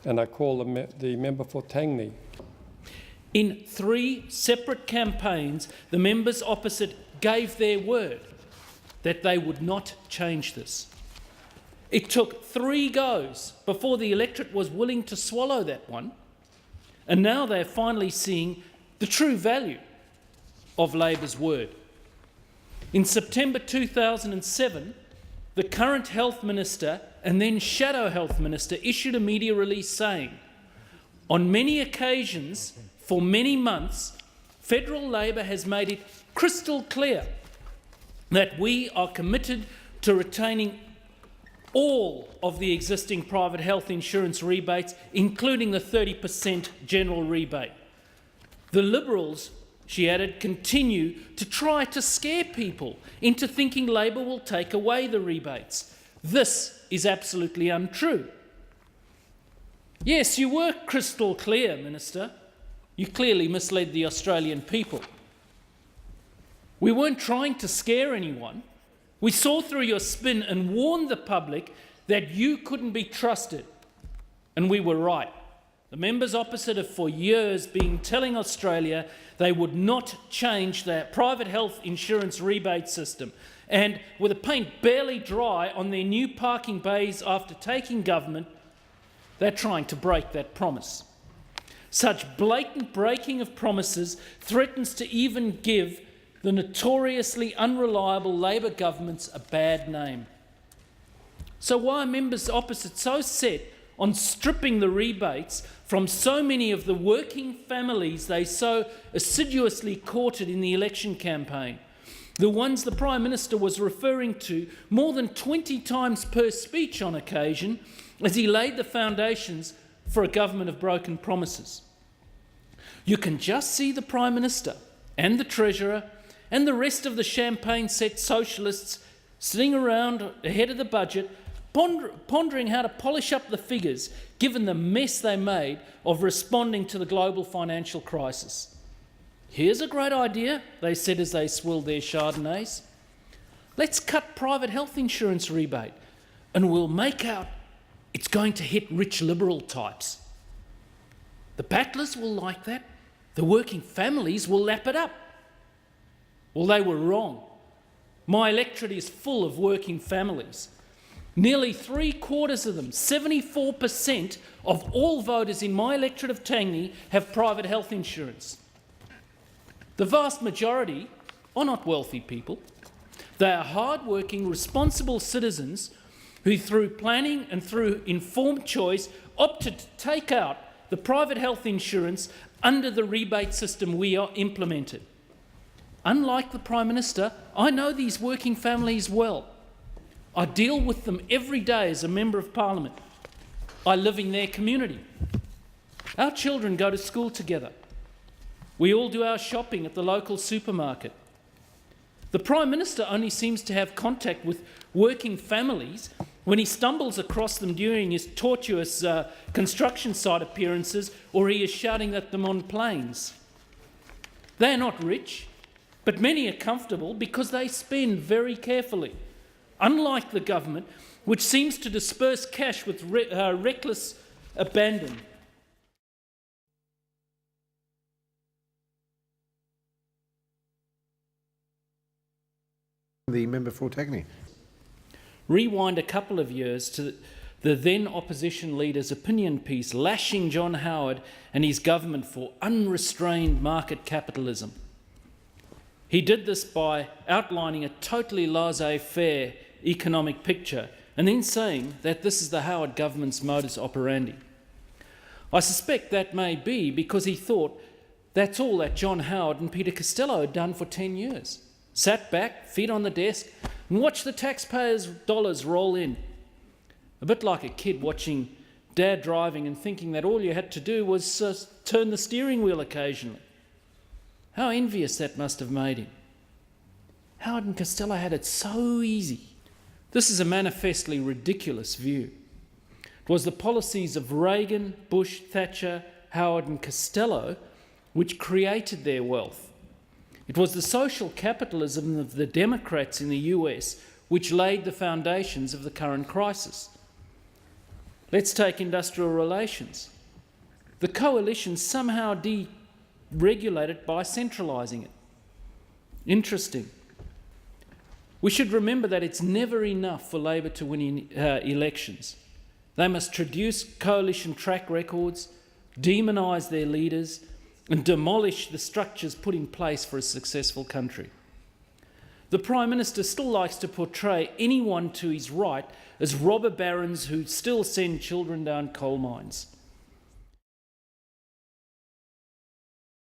And I call the member for Tangney. In 3 separate campaigns, the members opposite gave their word that they would not change this. It took 3 goes before the electorate was willing to swallow that one, and now they're finally seeing the true value of Labor's word. In September 2007, the current Health Minister and then Shadow Health Minister issued a media release saying, on many occasions, for many months, federal Labor has made it crystal clear that we are committed to retaining all of the existing private health insurance rebates, including the 30% general rebate. The Liberals, she added, continue to try to scare people into thinking Labor will take away the rebates. This is absolutely untrue. Yes, you were crystal clear, Minister. You clearly misled the Australian people. We weren't trying to scare anyone. We saw through your spin and warned the public that you couldn't be trusted. And we were right. The members opposite have for years been telling Australia they would not change their private health insurance rebate system. And with the paint barely dry on their new parking bays after taking government, they're trying to break that promise. Such blatant breaking of promises threatens to even give the notoriously unreliable Labor governments a bad name. So why are members opposite so set on stripping the rebates from so many of the working families they so assiduously courted in the election campaign? The ones the Prime Minister was referring to more than 20 times per speech on occasion as he laid the foundations for a government of broken promises. You can just see the Prime Minister and the Treasurer and the rest of the champagne-set socialists sitting around ahead of the budget pondering how to polish up the figures given the mess they made of responding to the global financial crisis. Here's a great idea, they said as they swilled their Chardonnays. Let's cut private health insurance rebate and we'll make out it's going to hit rich Liberal types. The battlers will like that. The working families will lap it up. Well, they were wrong. My electorate is full of working families. Nearly 3/4 of them, 74% of all voters in my electorate of Tangney have private health insurance. The vast majority are not wealthy people. They are hard-working, responsible citizens who, through planning and through informed choice, opted to take out the private health insurance under the rebate system we are implemented. Unlike the Prime Minister, I know these working families well. I deal with them every day as a Member of Parliament. I live in their community. Our children go to school together. We all do our shopping at the local supermarket. The Prime Minister only seems to have contact with working families when he stumbles across them during his tortuous construction site appearances or he is shouting at them on planes. They are not rich, but many are comfortable because they spend very carefully. Unlike the government, which seems to disperse cash with reckless abandon. The member for Tangney. Rewind a couple of years to the then opposition leader's opinion piece lashing John Howard and his government for unrestrained market capitalism. He did this by outlining a totally laissez-faire economic picture and then saying that this is the Howard government's modus operandi. I suspect that may be because he thought that's all that John Howard and Peter Costello had done for 10 years. Sat back, feet on the desk, and watched the taxpayers' dollars roll in. A bit like a kid watching Dad driving and thinking that all you had to do was turn the steering wheel occasionally. How envious that must have made him. Howard and Costello had it so easy. This is a manifestly ridiculous view. It was the policies of Reagan, Bush, Thatcher, Howard and Costello which created their wealth. It was the social capitalism of the Democrats in the US which laid the foundations of the current crisis. Let's take industrial relations. The coalition somehow deregulated by centralising it. Interesting. We should remember that it's never enough for Labor to win elections. They must traduce coalition track records, demonise their leaders, and demolish the structures put in place for a successful country. The Prime Minister still likes to portray anyone to his right as robber barons who still send children down coal mines.